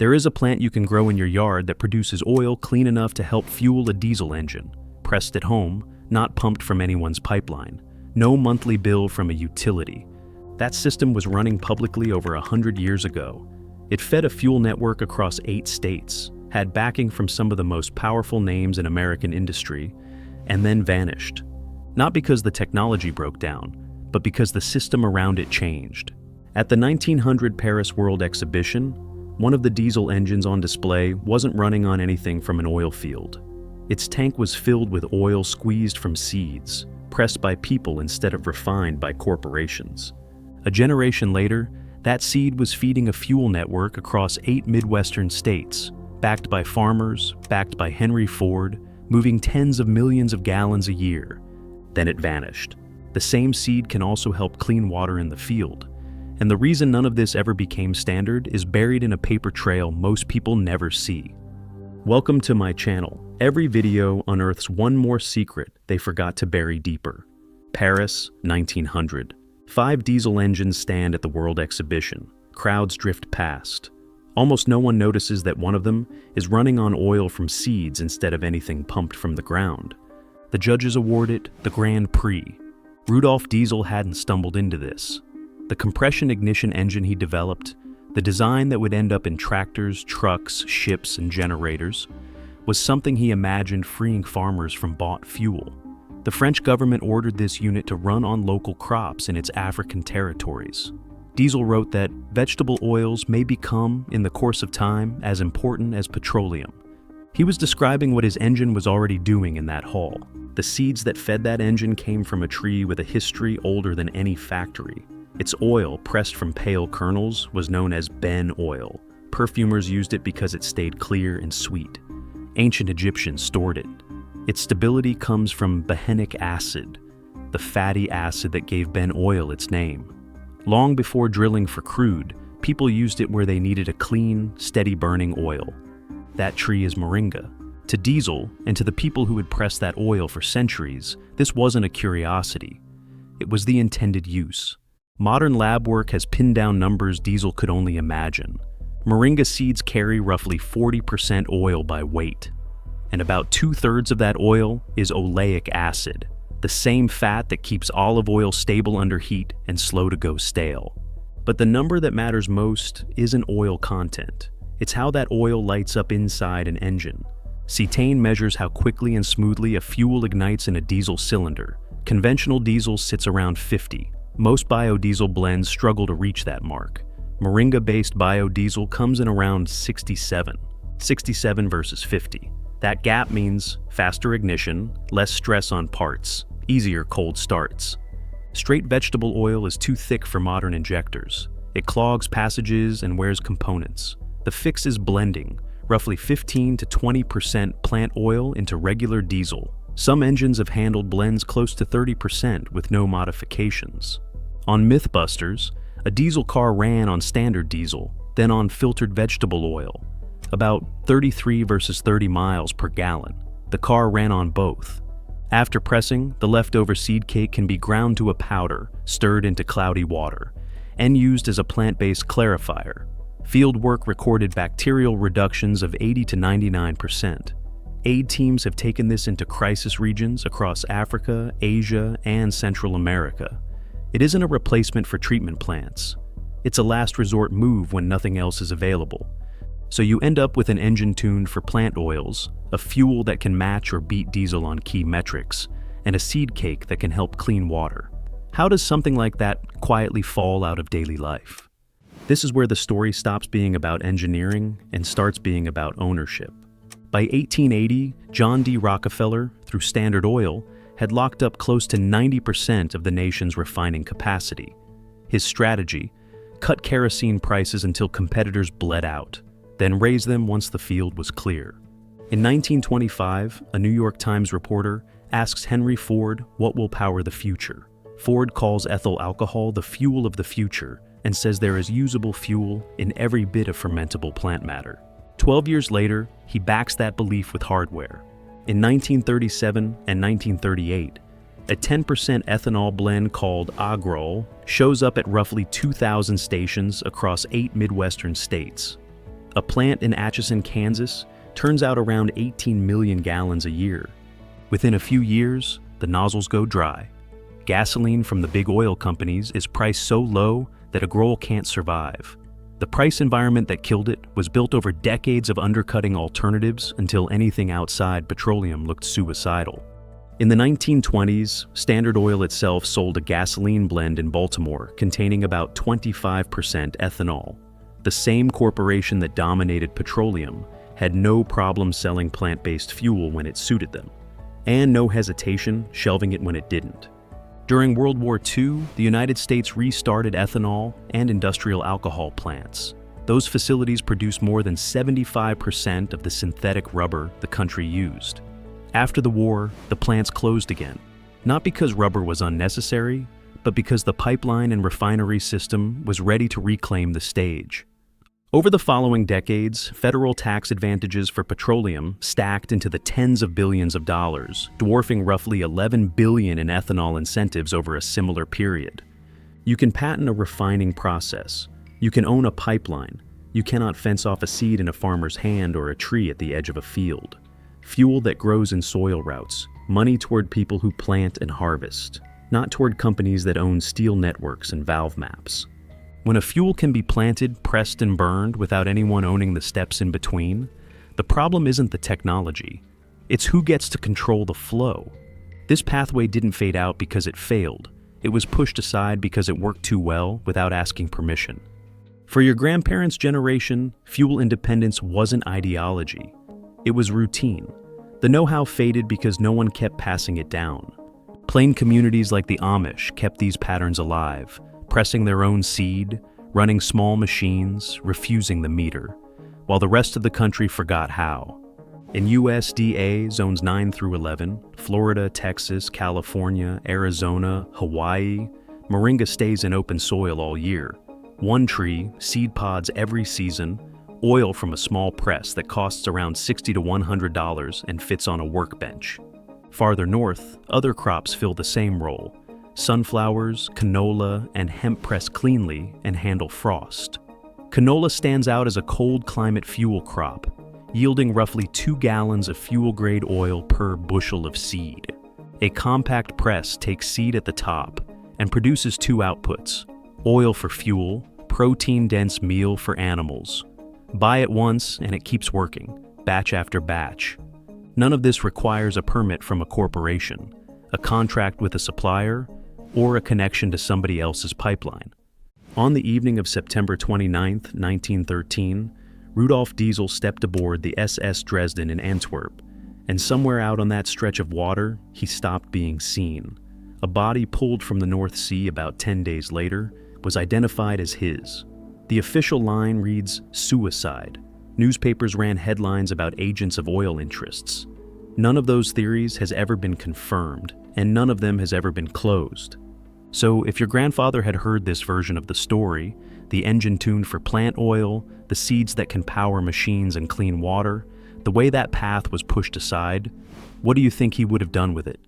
There is a plant you can grow in your yard that produces oil clean enough to help fuel a diesel engine, pressed at home, not pumped from anyone's pipeline. No monthly bill from a utility. That system was running publicly over 100 years ago. It fed a fuel network across 8 states, had backing from some of the most powerful names in American industry, and then vanished. Not because the technology broke down, but because the system around it changed. At the 1900 Paris World Exhibition, one of the diesel engines on display wasn't running on anything from an oil field. Its tank was filled with oil squeezed from seeds, pressed by people instead of refined by corporations. A generation later, that seed was feeding a fuel network across 8 Midwestern states, backed by farmers, backed by Henry Ford, moving tens of millions of gallons a year. Then it vanished. The same seed can also help clean water in the field. And the reason none of this ever became standard is buried in a paper trail most people never see. Welcome to my channel. Every video unearths one more secret they forgot to bury deeper. Paris, 1900. 5 diesel engines stand at the World Exhibition. Crowds drift past. Almost no one notices that one of them is running on oil from seeds instead of anything pumped from the ground. The judges award it the Grand Prix. Rudolf Diesel hadn't stumbled into this. The compression ignition engine he developed, the design that would end up in tractors, trucks, ships, and generators, was something he imagined freeing farmers from bought fuel. The French government ordered this unit to run on local crops in its African territories. Diesel wrote that vegetable oils may become, in the course of time, as important as petroleum. He was describing what his engine was already doing in that hall. The seeds that fed that engine came from a tree with a history older than any factory. Its oil, pressed from pale kernels, was known as ben oil. Perfumers used it because it stayed clear and sweet. Ancient Egyptians stored it. Its stability comes from behenic acid, the fatty acid that gave ben oil its name. Long before drilling for crude, people used it where they needed a clean, steady-burning oil. That tree is moringa. To Diesel, and to the people who had pressed that oil for centuries, this wasn't a curiosity. It was the intended use. Modern lab work has pinned down numbers Diesel could only imagine. Moringa seeds carry roughly 40% oil by weight, and about 2/3 of that oil is oleic acid, the same fat that keeps olive oil stable under heat and slow to go stale. But the number that matters most isn't oil content. It's how that oil lights up inside an engine. Cetane measures how quickly and smoothly a fuel ignites in a diesel cylinder. Conventional diesel sits around 50. Most biodiesel blends struggle to reach that mark. Moringa-based biodiesel comes in around 67. 67 versus 50. That gap means faster ignition, less stress on parts, easier cold starts. Straight vegetable oil is too thick for modern injectors. It clogs passages and wears components. The fix is blending, roughly 15 to 20% plant oil into regular diesel. Some engines have handled blends close to 30% with no modifications. On Mythbusters, a diesel car ran on standard diesel, then on filtered vegetable oil, about 33 versus 30 miles per gallon. The car ran on both. After pressing, the leftover seed cake can be ground to a powder, stirred into cloudy water, and used as a plant-based clarifier. Field work recorded bacterial reductions of 80 to 99%. Aid teams have taken this into crisis regions across Africa, Asia, and Central America. It isn't a replacement for treatment plants. It's a last resort move when nothing else is available. So you end up with an engine tuned for plant oils, a fuel that can match or beat diesel on key metrics, and a seed cake that can help clean water. How does something like that quietly fall out of daily life? This is where the story stops being about engineering and starts being about ownership. By 1880, John D. Rockefeller, through Standard Oil, had locked up close to 90% of the nation's refining capacity. His strategy: cut kerosene prices until competitors bled out, then raise them once the field was clear. In 1925, a New York Times reporter asks Henry Ford what will power the future. Ford calls ethyl alcohol the fuel of the future and says there is usable fuel in every bit of fermentable plant matter. 12 years later, he backs that belief with hardware. In 1937 and 1938, a 10% ethanol blend called agrol shows up at roughly 2,000 stations across 8 Midwestern states. A plant in Atchison, Kansas, turns out around 18 million gallons a year. Within a few years, the nozzles go dry. Gasoline from the big oil companies is priced so low that a grower can't survive. The price environment that killed it was built over decades of undercutting alternatives until anything outside petroleum looked suicidal. In the 1920s, Standard Oil itself sold a gasoline blend in Baltimore containing about 25% ethanol. The same corporation that dominated petroleum had no problem selling plant-based fuel when it suited them, and no hesitation shelving it when it didn't. During World War II, the United States restarted ethanol and industrial alcohol plants. Those facilities produced more than 75% of the synthetic rubber the country used. After the war, the plants closed again, not because rubber was unnecessary, but because the pipeline and refinery system was ready to reclaim the stage. Over the following decades, federal tax advantages for petroleum stacked into the tens of billions of dollars, dwarfing roughly $11 billion in ethanol incentives over a similar period. You can patent a refining process. You can own a pipeline. You cannot fence off a seed in a farmer's hand or a tree at the edge of a field. Fuel that grows in soil routes, money toward people who plant and harvest, not toward companies that own steel networks and valve maps. When a fuel can be planted, pressed, and burned without anyone owning the steps in between, the problem isn't the technology. It's who gets to control the flow. This pathway didn't fade out because it failed. It was pushed aside because it worked too well without asking permission. For your grandparents' generation, fuel independence wasn't ideology. It was routine. The know-how faded because no one kept passing it down. Plain communities like the Amish kept these patterns alive, pressing their own seed, running small machines, refusing the meter, while the rest of the country forgot how. In USDA Zones 9 through 11, Florida, Texas, California, Arizona, Hawaii, moringa stays in open soil all year. One tree, seed pods every season, oil from a small press that costs around $60 to $100 and fits on a workbench. Farther north, other crops fill the same role. Sunflowers, canola, and hemp press cleanly and handle frost. Canola stands out as a cold climate fuel crop, yielding roughly 2 gallons of fuel-grade oil per bushel of seed. A compact press takes seed at the top and produces 2 outputs: oil for fuel, protein-dense meal for animals. Buy it once and it keeps working, batch after batch. None of this requires a permit from a corporation, a contract with a supplier, or a connection to somebody else's pipeline. On the evening of September 29, 1913, Rudolf Diesel stepped aboard the SS Dresden in Antwerp, and somewhere out on that stretch of water, he stopped being seen. A body pulled from the North Sea about 10 days later was identified as his. The official line reads, "Suicide." Newspapers ran headlines about agents of oil interests. None of those theories has ever been confirmed, and none of them has ever been closed. So if your grandfather had heard this version of the story, the engine tuned for plant oil, the seeds that can power machines and clean water, the way that path was pushed aside, what do you think he would have done with it?